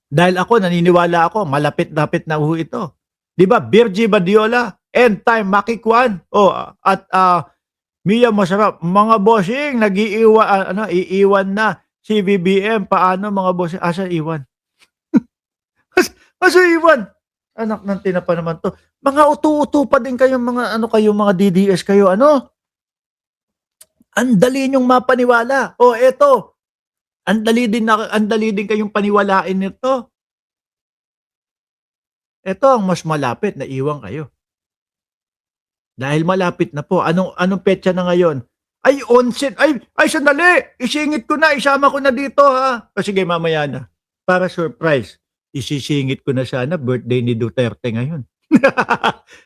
Dahil ako, naniniwala ako, malapit-lapit na ho ito. Di ba? Virgie Badiola, End Time Makikwan, at Mia Masarap, mga bossing, iiwan na si BBM. Paano mga bossing? Asa iwan? Asa iwan? Anak ng tinapa naman to. Mga utu-utu pa din kayong mga DDS kayo, ano? Ang dali niyong mapaniwala. Eto, ang dali din kayong paniwalain nito. Ito ang mas malapit na iwan kayo. Dahil malapit na po. Anong petsa na ngayon? Ay, onsen. Ay, sandali. Isingit ko na. Isama ko na dito, ha? O sige, mamaya na. Para surprise. Isisingit ko na sana birthday ni Duterte ngayon.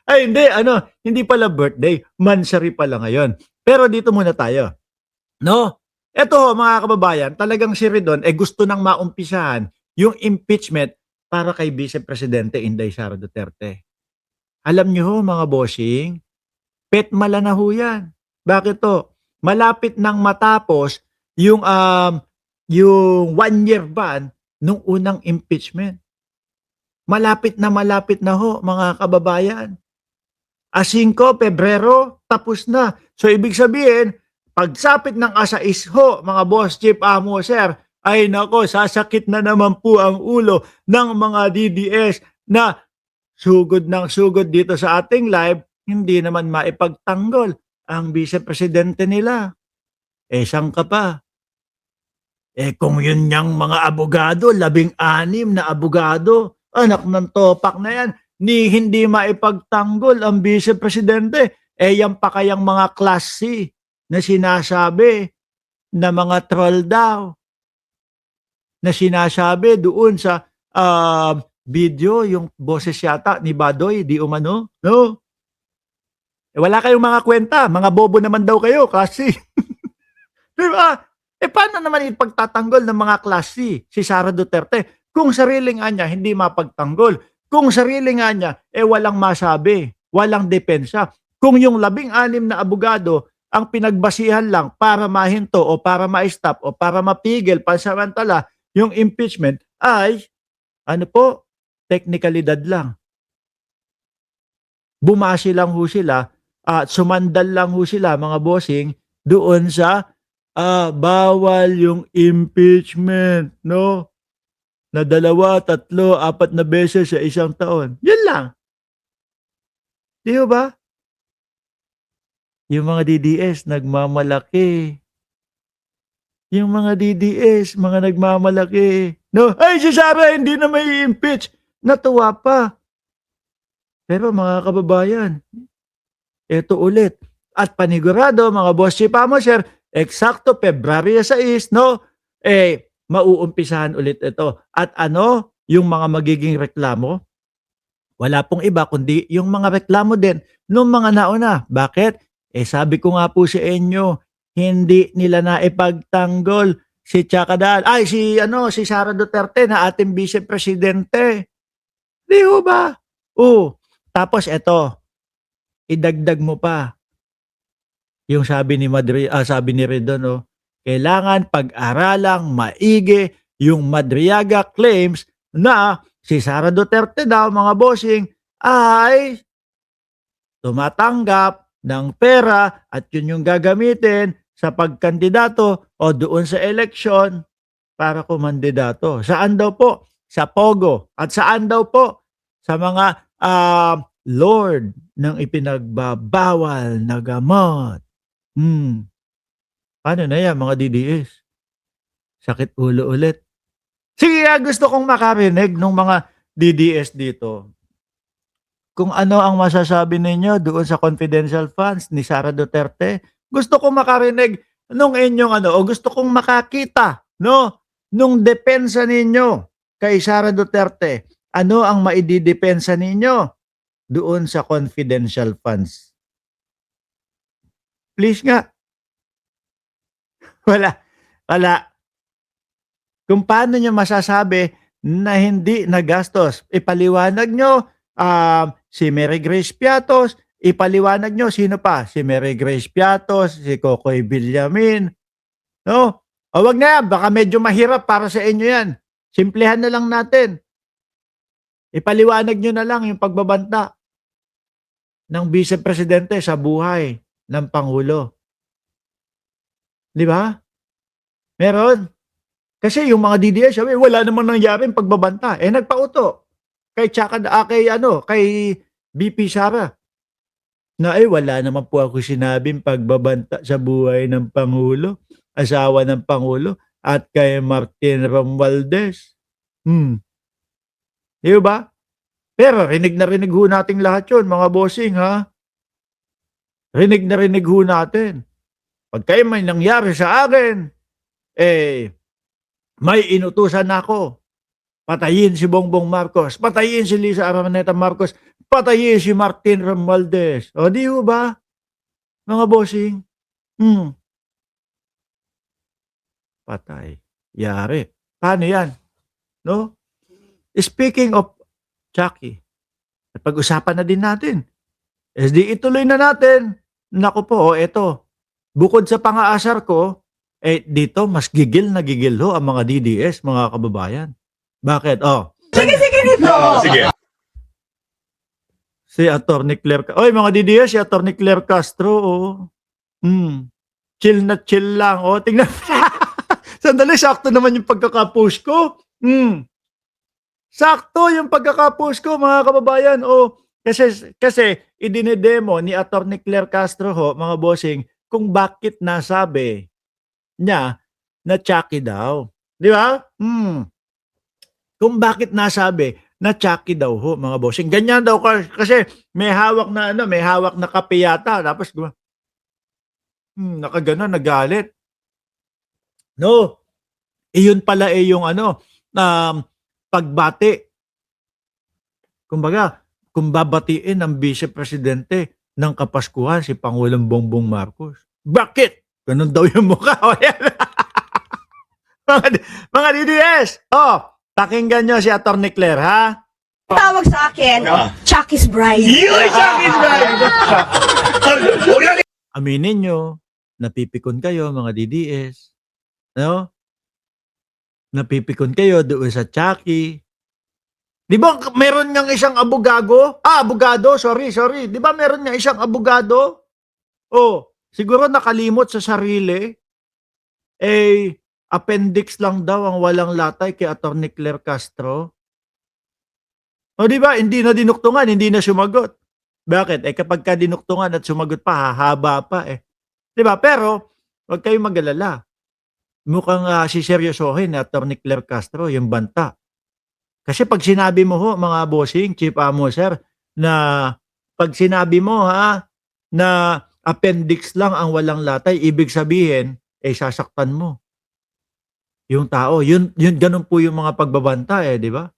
Ay, hindi. Hindi pala birthday. Mansari pala ngayon. Pero dito muna tayo. No? Ito, mga kababayan, talagang si Ridon, gusto nang maumpisahan yung impeachment para kay Vice Presidente Inday Sara Duterte. Alam niyo ho, mga bossing, petmala na ho yan. Bakit to? Malapit nang matapos yung 1-year ban nung unang impeachment. Malapit na ho, mga kababayan. 5 Pebrero, tapos na. So, ibig sabihin, pagsapit ng 6 ho, mga boss, chief, amo, sir, ay nako, sasakit na naman po ang ulo ng mga DDS na sugod ng sugod dito sa ating live, hindi naman maipagtanggol ang Vice Presidente nila. Saan ka pa? Kung yun niyang mga abogado, 16 na abogado, anak ng topak na yan, hindi maipagtanggol ang Vice Presidente. Yan pa kayang mga Class C na sinasabi na mga troll daw, na sinasabi doon sa video, yung boses yata ni Badoy, di umano, no? Wala kayong mga kwenta, mga bobo naman daw kayo, Class C. Diba? Paano naman ipagtatanggol ng mga Class C si Sara Duterte kung sarili nga niya hindi mapagtanggol? Kung sarili nga niya, walang masabi, walang depensa. Kung yung 16 na abogado ang pinagbasihan lang para mahinto o para ma-stop o para mapigil pansamantala yung impeachment ay, teknikalidad lang. Bumasi lang ho sila at sumandal lang ho sila, mga bossing, doon sa bawal yung impeachment, no? Na 2, 3, 4 na beses sa isang taon. Yan lang. Di ba? Yung mga DDS, nagmamalaki. Yung mga DDS, mga nagmamalaki. No? Ay, si Sara, hindi na may impeach. Natuwa pa. Pero mga kababayan, ito ulit. At panigurado, mga boss, si Pamo, sir, eksakto, February 6, no? Mauumpisahan ulit ito. At yung mga magiging reklamo? Wala pong iba, kundi yung mga reklamo din ng mga nauna. Bakit? Sabi ko nga po sa inyo, hindi nila na ipagtanggol si si Sara Duterte na ating Vice Presidente. Di ho ba? Tapos ito, idagdag mo pa. Yung sabi ni Redon, kailangan pag-aralang maigi yung Madriaga claims na si Sara Duterte daw, mga bossing, ay tumatanggap ng pera at yun yung gagamitin sa pagkandidato o doon sa eleksyon para kumandidato. Saan daw po? Sa Pogo. At saan daw po? Sa mga Lord ng ipinagbabawal na gamot. Paano na yan, mga DDS? Sakit ulo ulit. Sige, gusto kong makarinig ng mga DDS dito. Kung ano ang masasabi ninyo doon sa confidential funds ni Sara Duterte. Gusto kong makarinig nung inyong o gusto kong makakita, no, nung depensa ninyo kay Sara Duterte. Ano ang maididepensa ninyo doon sa confidential funds? Please nga. Wala. Kung paano nyo masasabi na hindi nagastos, ipaliwanag nyo si Mary Grace Piatos, ipaliwanag nyo sino pa? Si Mary Grace Piatos, si Cocoy Villamin. No? O wag na yan, baka medyo mahirap para sa inyo yan. Simplehan na lang natin. Ipaliwanag nyo na lang yung pagbabanta ng Vice Presidente sa buhay ng Pangulo. Di ba? Meron. Kasi yung mga DDS, sabi, wala namang nangyari yung pagbabanta. Nagpauto kay BP Sara na wala naman po ako sinabing pagbabanta sa buhay ng Pangulo, asawa ng Pangulo, at kay Martin Romualdez. Di ba? Pero rinig na rinig ho nating lahat yun, mga bossing, ha? Rinig na rinig ho natin. Pag kayo may nangyari sa akin, may inutusan ako. Patayin si Bongbong Marcos, patayin si Lisa Araneta Marcos, patayin si Martin Romualdez. O di ho ba, mga bossing? Patay. Yari. Paano yan? No? Speaking of Chucky, pag-usapan na din natin. SD, ituloy na natin. Naku po, eto. Bukod sa pang-aasar ko, dito mas gigil na gigil ho ang mga DDS, mga kababayan. Bakit? Sige dito! Sige. Si Atty. Claire, mga DDS, si Atty. Claire Castro, chill na chill lang. Tingnan. Sandali, sakto naman yung pagkakapost ko. Sakto yung pagkakapost ko, mga kababayan. Kasi idinedemo ni Atty. Claire Castro ho, mga bossing, kung bakit nasabi niya na Chucky daw. Di ba? Kung bakit nasabi na Chucky daw ho, mga bossing. Ganyan daw kasi may hawak na kape yata. Tapos nakagano, nagalit. No. Iyon pala yung pagbati. Kumbaga, kung babatiin ng Vice Presidente ng Kapaskuhan si Pangulong Bongbong Marcos. Bakit? Ganun daw yung mukha. mga DDS, pakinggan nyo si Atty. Claire, ha? Tawag sa akin, Chucky's Bride. Chucky's Bride! Aminin nyo, napipikon kayo, mga DDS. No? Napipikon kayo doon sa Chucky. Di ba meron niyang isang abogado? Sorry. Di ba meron niyang isang abogado? Siguro nakalimot sa sarili. Appendix lang daw ang walang latay kay Atty. Claire Castro. Di ba? Hindi na dinuktungan, hindi na sumagot. Bakit? Kapag ka dinuktungan at sumagot pa, hahaba pa Di ba? Pero, huwag kayong mag-alala. Mukhang siseryosohin ni Atty. Claire Castro yung banta. Kasi pag sinabi mo ho, mga bossing, Chief Amo, sir, na pag sinabi mo na appendix lang ang walang latay, ibig sabihin, sasaktan mo yung tao. Yun ganun po yung mga pagbabanta di ba?